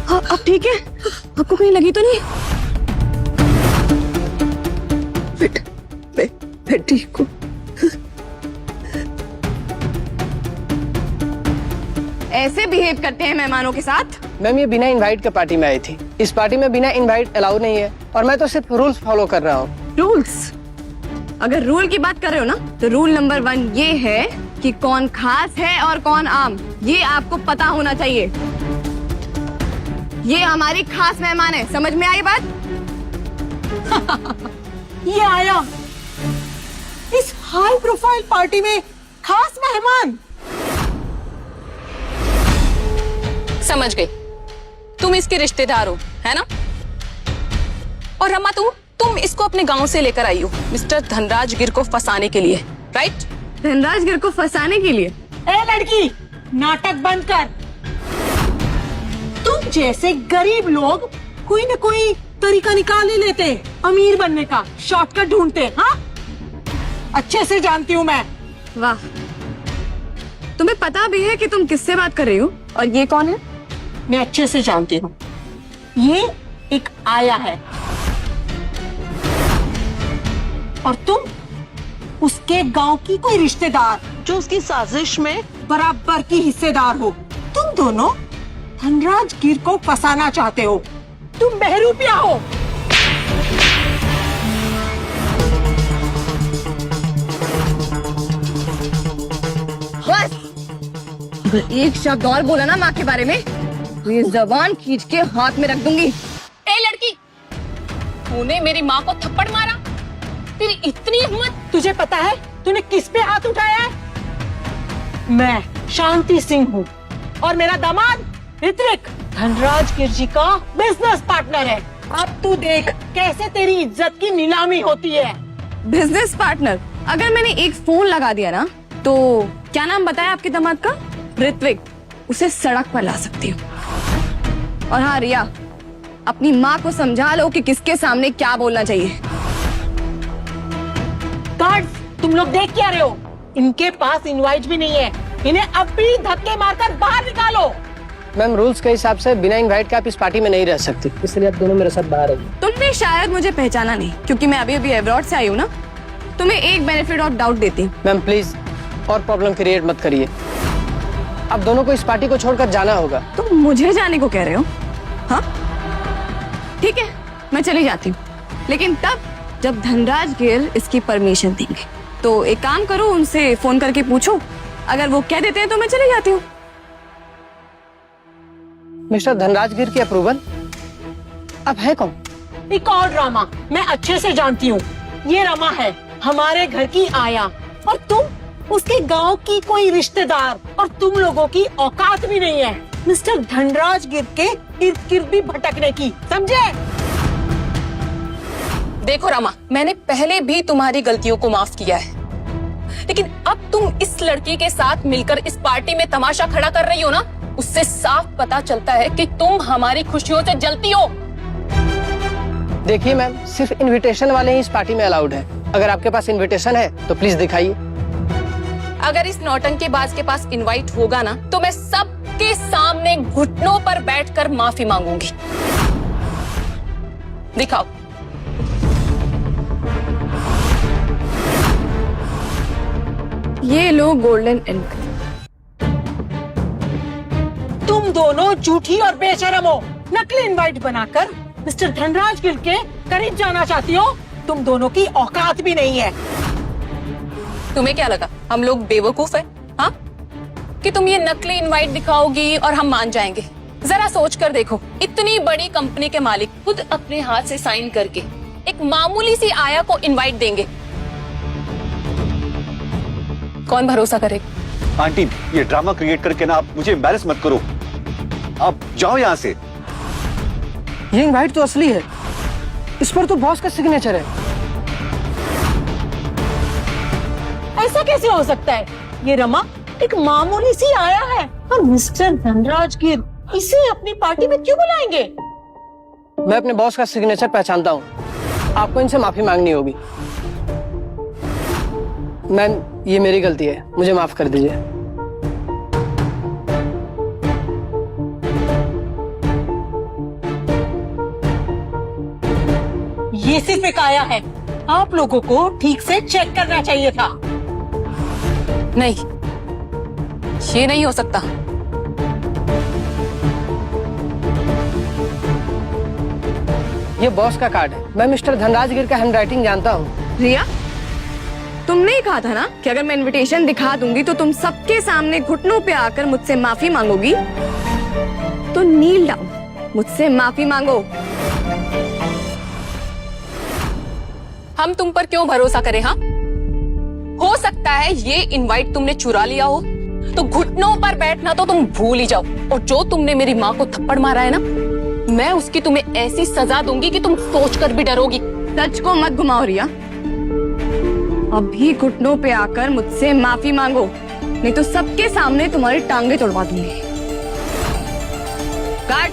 अब ठीक है? आपको कहीं लगी तो नहीं? मैं ठीक हूँ। ऐसे बिहेव करते हैं मेहमानों के साथ? मैम ये बिना इनवाइट के पार्टी में आई थी। इस पार्टी में बिना इनवाइट अलाउ नहीं है और मैं तो सिर्फ रूल्स फॉलो कर रहा हूँ। रूल्स? अगर रूल की बात कर रहे हो ना, तो रूल नंबर 1 ये है कि कौन खास है और कौन आम, ये आपको पता होना चाहिए। ये हमारी खास मेहमान है, समझ में आई बात? ये आया इस हाई प्रोफाइल पार्टी में खास मेहमान। समझ गई, तुम इसके रिश्तेदार हो, है ना? और रमा तुम इसको अपने गांव से लेकर आई हो मिस्टर धनराज गिर को फंसाने के लिए, राइट? धनराज गिर को फंसाने के लिए? ए लड़की, नाटक बंद कर। तुम जैसे गरीब लोग कोई न कोई तरीका निकाल ही लेते हैं अमीर बनने का, शॉर्टकट ढूंढते हैं। हाँ, अच्छे से जानती हूँ मैं। वाह, तुम्हें पता भी है कि तुम किससे बात कर रही हो और ये कौन है? मैं अच्छे से जानती हूँ, ये एक आया है और तुम उसके गांव की कोई रिश्तेदार जो उसकी साजिश में बराबर की हिस्सेदार हो। तुम दोनों धनराज गिर को फंसाना चाहते हो। तुम बहरूपिया हो। बस, अगर एक शब्द और बोला ना माँ के बारे में तो ये जबान खींच के हाथ में रख दूंगी। ए लड़की, तूने मेरी माँ को थप्पड़ मारा? तेरी इतनी हिम्मत? तुझे पता है तूने किस पे हाथ उठाया है? मैं शांति सिंह हूँ और मेरा दामाद ऋत्विक धनराज गिर जी का बिजनेस पार्टनर है। अब तू देख कैसे तेरी इज्जत की नीलामी होती है। Business partner? अगर मैंने एक फोन लगा दिया ना, तो क्या नाम बताया आपके दामाद का? ऋत्विक। उसे सड़क पर ला सकती हूँ। और हाँ रिया, अपनी माँ को समझा लो कि किसके सामने क्या बोलना चाहिए। गार्ड्स, तुम लोग देख क्या रहे हो? इनके पास इनवाइट भी नहीं है। इन्हें अब भी धक्के मारकर बाहर निकालो। मैम रूल्स के हिसाब से बिना इनवाइट के आप इस पार्टी में नहीं रह सकती, इसलिए आप दोनों मेरे साथ बाहर आइए। तुमने शायद मुझे पहचाना नहीं, क्योंकि मैं अभी अब्रॉड से आई हूँ ना। तुम्हें एक बेनिफिट ऑफ डाउट देती हूँ। मैम प्लीज और प्रॉब्लम क्रिएट मत करिए। आप दोनों को इस पार्टी को छोड़कर जाना होगा। तुम मुझे जाने को कह रहे हो? हाँ ठीक है, मैं चली जाती हूँ, लेकिन तब जब धनराज गिर इसकी परमिशन देंगे। तो एक काम करो, उनसे फोन करके पूछो, अगर वो कह देते हैं तो मैं चली जाती हूँ। मिस्टर धनराज गिर की अप्रूवल? अब है कौन? एक और रमा मैं अच्छे से जानती हूँ। ये रमा है हमारे घर की आया और तुम उसके गांव की कोई रिश्तेदार, और तुम लोगों की औकात भी नहीं है मिस्टर धनराज गिर के इर्द गिर्द भी भटकने की, समझे? देखो रमा, मैंने पहले भी तुम्हारी गलतियों को माफ किया है, लेकिन अब तुम इस लड़की के साथ मिलकर इस पार्टी में तमाशा खड़ा कर रही हो ना, उससे साफ पता चलता है कि तुम हमारी खुशियों से जलती हो। देखिए मैम, सिर्फ इनविटेशन वाले ही इस पार्टी में अलाउड है। अगर आपके पास इनविटेशन है तो प्लीज दिखाइए। अगर इस नौटंकीबाज के पास इनवाइट होगा ना, तो मैं सबके सामने घुटनों पर बैठकर माफी मांगूंगी। दिखाओ। ये लो गोल्डन इंक। तुम दोनों झूठी और बेशरम हो। नकली इनवाइट बनाकर मिस्टर धनराज गिर के करीब जाना चाहती हो। तुम दोनों की औकात भी नहीं है। तुम्हें क्या लगा हम लोग बेवकूफ हैं? हाँ, कि तुम ये नकली इनवाइट दिखाओगी और हम मान जाएंगे? जरा सोच कर देखो, इतनी बड़ी कंपनी के मालिक खुद अपने हाथ से साइन करके एक मामूली सी आया को इनवाइट देंगे, कौन भरोसा करेगा? आंटी, ये ड्रामा क्रिएट करके ना आप मुझे एम्बैरेस मत करो। आप जाओ यहाँ से। ये इनवाइट तो असली है, इस पर तो बॉस का सिग्नेचर है। ऐसा कैसे हो सकता है? ये रमा एक मामूली सी आया है और मिस्टर धनराज गिर इसे अपनी पार्टी में क्यों बुलाएंगे? मैं अपने बॉस का सिग्नेचर पहचानता हूँ, आपको इनसे माफी मांगनी होगी। मैम ये मेरी गलती है, मुझे माफ कर दीजिए। ये सिर्फ एक आया है, आप लोगों को ठीक से चेक करना चाहिए था। नहीं, ये नहीं हो सकता। ये बॉस का कार्ड है। मैं मिस्टर धनराज गिर का हैंडराइटिंग जानता हूँ। रिया, तुमने ही कहा था ना कि अगर मैं इनविटेशन दिखा दूंगी तो तुम सबके सामने घुटनों पे आकर मुझसे माफी मांगोगी। तो नील डाउन, मुझसे माफी मांगो। हम तुम पर क्यों भरोसा करें? हाँ, हो सकता है ये इनवाइट तुमने चुरा लिया हो, तो घुटनों पर बैठना तो तुम भूल ही जाओ। और जो तुमने मेरी माँ को थप्पड़ मारा है ना, मैं उसकी तुम्हें ऐसी सजा दूंगी कि तुम सोचकर भी डरोगी। सच को मत घुमाओ रिया, अभी घुटनों पे आकर मुझसे माफी मांगो, नहीं तो सबके सामने तुम्हारी टांगे तोड़वा दूंगी। काट।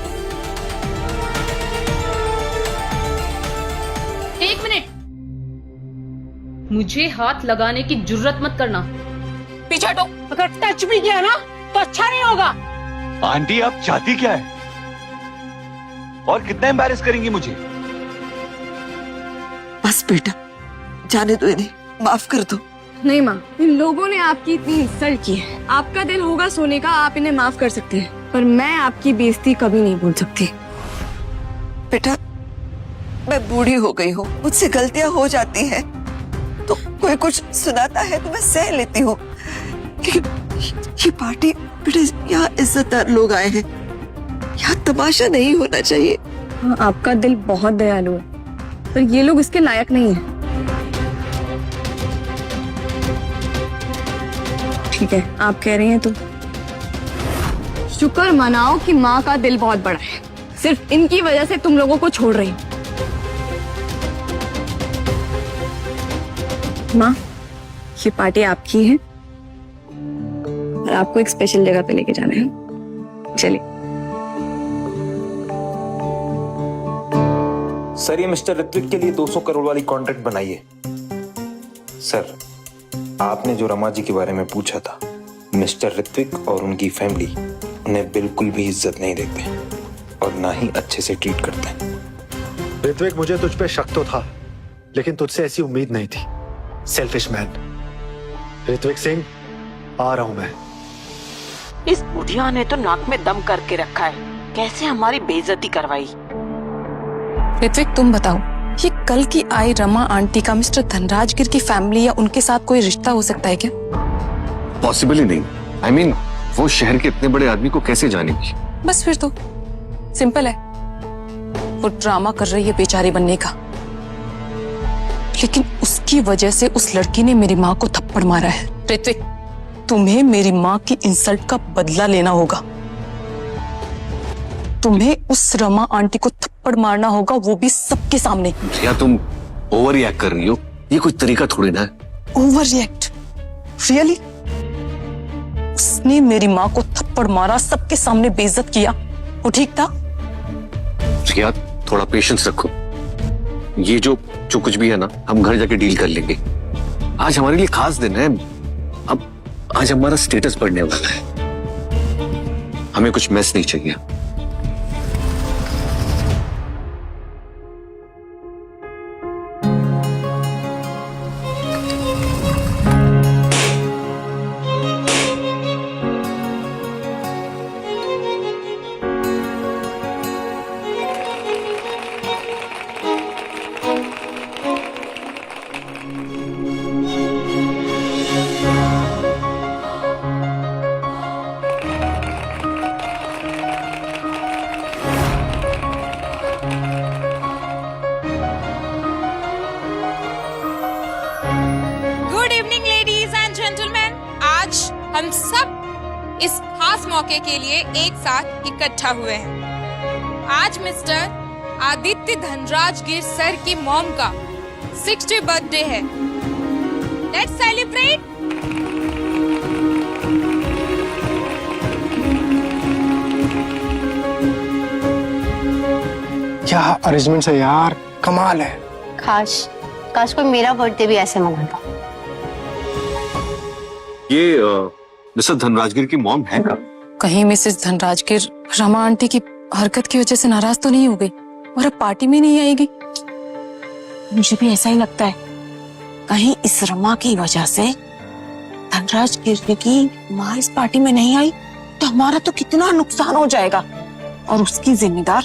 एक मिनट, मुझे हाथ लगाने की जुर्रत मत करना। पीछे हटो। अगर टच भी किया ना तो अच्छा नहीं होगा। आंटी आप चाहती क्या है और कितना एम्बैरेस करेंगी मुझे? बस बेटा, जाने दो इन्हें, माफ कर दो। नहीं माँ, इन लोगों ने आपकी इतनी इंसल्ट की है। आपका दिल होगा सोने का, आप इन्हें माफ कर सकते हैं, पर मैं आपकी बेइज्जती कभी नहीं भूल सकती। बेटा, मैं बूढ़ी हो गई हूँ, मुझसे गलतियां हो जाती हैं, तो कोई कुछ सुनाता है तो मैं सह लेती हूँ, लेकिन ये पार्टी, बेटा यहाँ इज्जतदार लोग आए हैं, यहाँ तमाशा नहीं होना चाहिए। हाँ, आपका दिल बहुत दयालु है, पर ये लोग इसके लायक नहीं है। ठीक है, आप कह रही हैं तो शुक्र मनाओ कि माँ का दिल बहुत बड़ा है। सिर्फ इनकी वजह से तुम लोगों को छोड़ रही हूँ। माँ, ये पार्टी आपकी है और आपको एक स्पेशल जगह पे लेके जाना है। चलिए। सर, ये मिस्टर ऋत्विक के लिए 200 करोड़ वाली कॉन्ट्रैक्ट बनाइए। सर, आपने जो रमा जी के बारे में पूछा था, मिस्टर ऋत्विक और उनकी फैमिली उन्हें बिल्कुल भी इज्जत नहीं देते और ना ही अच्छे से ट्रीट करते हैं। ऋत्विक, मुझे तुझ पे शक तो था, लेकिन तुझसे ऐसी उम्मीद नहीं थी। Selfish man. ऋत्विक सिंह, आ रहा हूं मैं। इस बुढ़िया ने तो नाक में दम करके रखा है, कैसे हमारी बेइज्जती करवाई। ऋत्विक, तुम बताओ, ये कल की आई रमा आंटी का मिस्टर धनराजगिर की फैमिली या उनके साथ कोई रिश्ता हो सकता है क्या? पॉसिबल ही नहीं। I mean, वो शहर के इतने बड़े आदमी को कैसे जानेगी? बस फिर तो सिंपल है, वो ड्रामा कर रही है बेचारी बनने का, लेकिन उसकी वजह से उस लड़की ने मेरी माँ को थप्पड़ मारा है। ऋत्विक, तुम्हें मेरी माँ की इंसल्ट का बदला लेना होगा। तुम्हें उस रमा आंटी को थप्पड़ मारना होगा, वो भी सबके सामने। या तुम ओवर रिएक्ट कर रही हो, ये कोई तरीका थोड़ी ना है। Over react? रियली? उसने मेरी माँ को थप्पड़ मारा, सबके सामने बेइज्जत किया, वो ठीक था? रिया, थोड़ा पेशेंस रखो। ये जो कुछ भी है ना, हम घर जाके डील कर लेंगे। आज हमारे लिए खास दिन है। अब आज हमारा स्टेटस बढ़ने वाला है, हमें कुछ मैस नहीं चाहिए। हम सब इस खास मौके के लिए एक साथ इकट्ठा हुए हैं। आज मिस्टर आदित्य धनराजगिर सर की मॉम का 60th बर्थडे है। Let's celebrate. क्या अरेंजमेंट है यार, कमाल है। काश कोई मेरा बर्थडे भी ऐसे मनाता। ये मिस्टर धनराजगिर की मॉम है का? कहीं मिसेस धनराजगिर रमा आंटी की हरकत की वजह से नाराज तो नहीं हो गई और अब पार्टी में नहीं आएगी? मुझे भी ऐसा ही लगता है, कहीं इस रमा की वजह से धनराज गिर की माँ इस पार्टी में नहीं आई तो हमारा तो कितना नुकसान हो जाएगा। और उसकी जिम्मेदार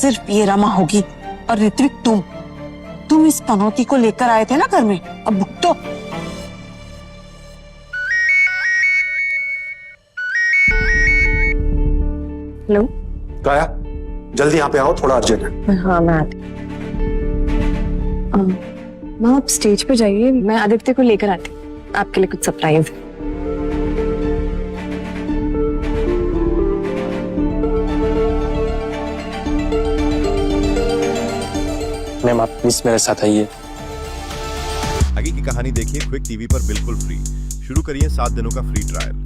सिर्फ ये रमा होगी। और ऋत्विक, तुम इस पनौती को लेकर आए थे ना घर में, अब भुगतो। हेलो। काया, जल्दी यहाँ पे आओ, थोड़ा अर्जेंट है। हाँ मैं आती। माँ आप स्टेज पे जाइए, मैं आदित्य को लेकर आती हूँ, आपके लिए कुछ सरप्राइज है। मैम आप प्लीज मेरे साथ आइए। आगे की कहानी देखिए क्विक टीवी पर बिल्कुल फ्री। शुरू करिए 7 दिनों का फ्री ट्रायल।